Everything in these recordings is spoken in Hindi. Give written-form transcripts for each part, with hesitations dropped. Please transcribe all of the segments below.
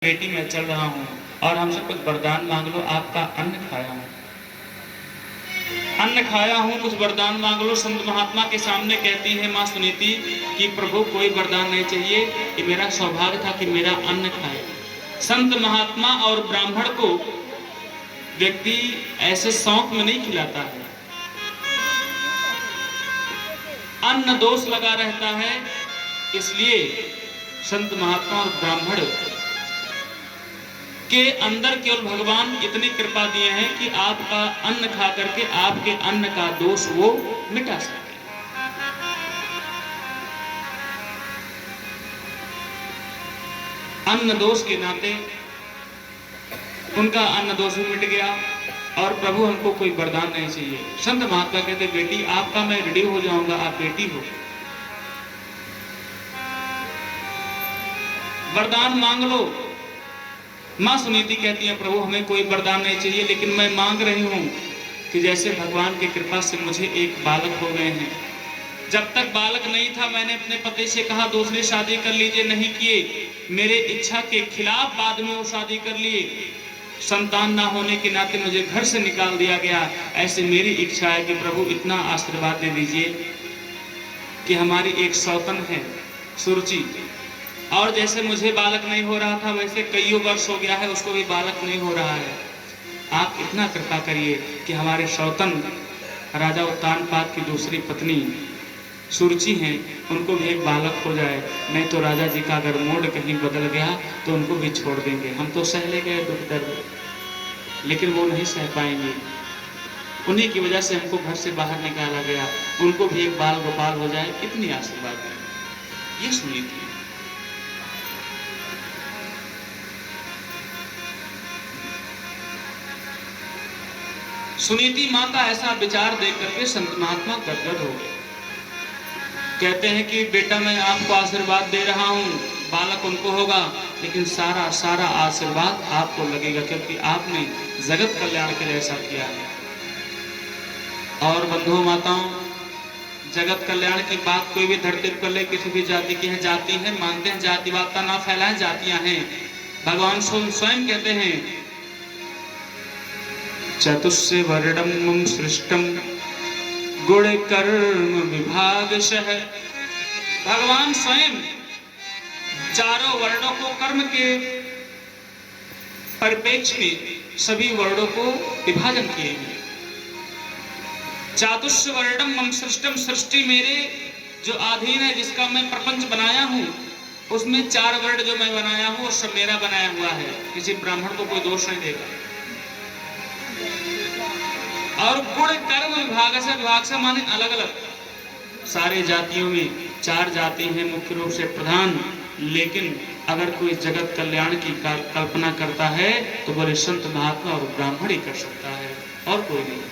बेटी मैं चल रहा हूँ और हमसे कुछ वरदान मांग लो। आपका अन्न खाया हूँ कुछ वरदान मांग लो। संत महात्मा के सामने कहती है माँ सुनीति कि प्रभु कोई वरदान नहीं चाहिए, कि मेरा सौभाग्य था कि मेरा अन्न खाए। संत महात्मा और ब्राह्मण को व्यक्ति ऐसे शौक में नहीं खिलाता है, अन्न दोष लगा रहता है। इसलिए संत महात्मा और ब्राह्मण के अंदर केवल भगवान इतनी कृपा दिए हैं कि आपका अन्न खा करके आपके अन्न का दोष वो मिटा सके। अन्न दोष के नाते उनका अन्न दोष भी मिट गया और प्रभु हमको कोई वरदान नहीं चाहिए। संत महात्मा कहते बेटी आपका मैं रेडी हो जाऊंगा, आप बेटी हो, वरदान मांग लो। माँ सुनीति कहती है प्रभु हमें कोई वरदान नहीं चाहिए, लेकिन मैं मांग रही हूँ कि जैसे भगवान की कृपा से मुझे एक बालक हो गए हैं। जब तक बालक नहीं था मैंने अपने पति से कहा दूसरी शादी कर लीजिए, नहीं किए। मेरे इच्छा के खिलाफ बाद में वो शादी कर लिए। संतान ना होने के नाते मुझे घर से निकाल दिया गया। ऐसे मेरी इच्छा है कि प्रभु इतना आशीर्वाद दे दीजिए कि हमारी एक सौतन है सुरुचि, और जैसे मुझे बालक नहीं हो रहा था वैसे कईयों वर्ष हो गया है उसको भी बालक नहीं हो रहा है। आप इतना कृपा करिए कि हमारे सौतन राजा उत्तानपाद की दूसरी पत्नी सुरुचि हैं, उनको भी एक बालक हो जाए। नहीं तो राजा जी का अगर मूड कहीं बदल गया तो उनको भी छोड़ देंगे। हम तो सह ले गए दुख दर्द, लेकिन वो नहीं सह पाएंगे। उन्हीं की वजह से हमको घर से बाहर निकाला गया। उनको भी एक बाल गोपाल हो जाए, इतनी आशीर्वाद है। ये सुनी थी। सुनीति माँ का ऐसा विचार देख करके संत महात्मा गदगद हो गए। कहते हैं कि बेटा मैं आपको आशीर्वाद दे रहा हूँ, बालक उनको होगा, लेकिन सारा सारा आशीर्वाद आपको लगेगा, क्योंकि आपने जगत कल्याण के लिए ऐसा किया है। और बंधुओं माताओं, जगत कल्याण की बात कोई भी धरती पर ले किसी भी जाति की है, जाति है मानते हैं, जातिवादता ना फैलाएं, जातियां हैं। भगवान स्वयं कहते हैं चतुष्य वर्णम सृष्टम गुण कर्म विभागशः। भगवान स्वयं चारों वर्णों को कर्म के परिप्रेक्ष्य में सभी वर्णों को विभाजन किए हैं। चातुष्य वर्णम मम सृष्टम, सृष्टि मेरे जो अधीन है, जिसका मैं प्रपंच बनाया हूँ, उसमें चार वर्ण जो मैं बनाया हूँ वो सब मेरा बनाया हुआ है। किसी ब्राह्मण को कोई दोष नहीं देगा। और गुण कर्म विभाग से माने अलग अलग। सारे जातियों में चार जाति हैं मुख्य रूप से प्रधान, लेकिन अगर कोई जगत कल्याण की कल्पना करता है तो बोले संत महात्मा और ब्राह्मण ही कर सकता है, और कोई नहीं।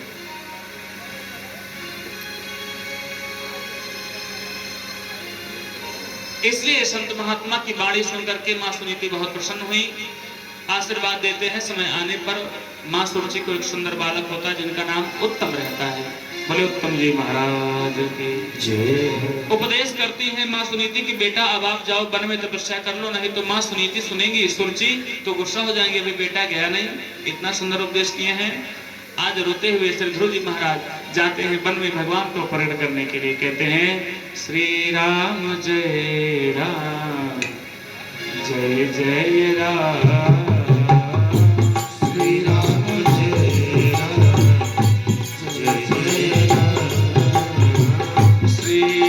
इसलिए संत महात्मा की वाणी सुनकर के माँ सुनीति बहुत प्रसन्न हुई। आशीर्वाद देते हैं। समय आने पर माँ सुरुचि को एक सुंदर बालक होता है जिनका नाम उत्तम रहता है। बोले उत्तम जी महाराज की जय। उपदेश करती है माँ सुनीति की बेटा अब आप जाओ वन में तपस्या कर लो। नहीं तो माँ सुनीति सुनेंगी सुरुचि तो गुस्सा हो जाएंगे, अभी बेटा गया नहीं। इतना सुंदर उपदेश किए हैं। आज रोते हुए श्री ध्रुव जी महाराज जाते हैं वन में भगवान को प्रकट करने के लिए। कहते हैं श्री राम जय राम जय जय राम, श्री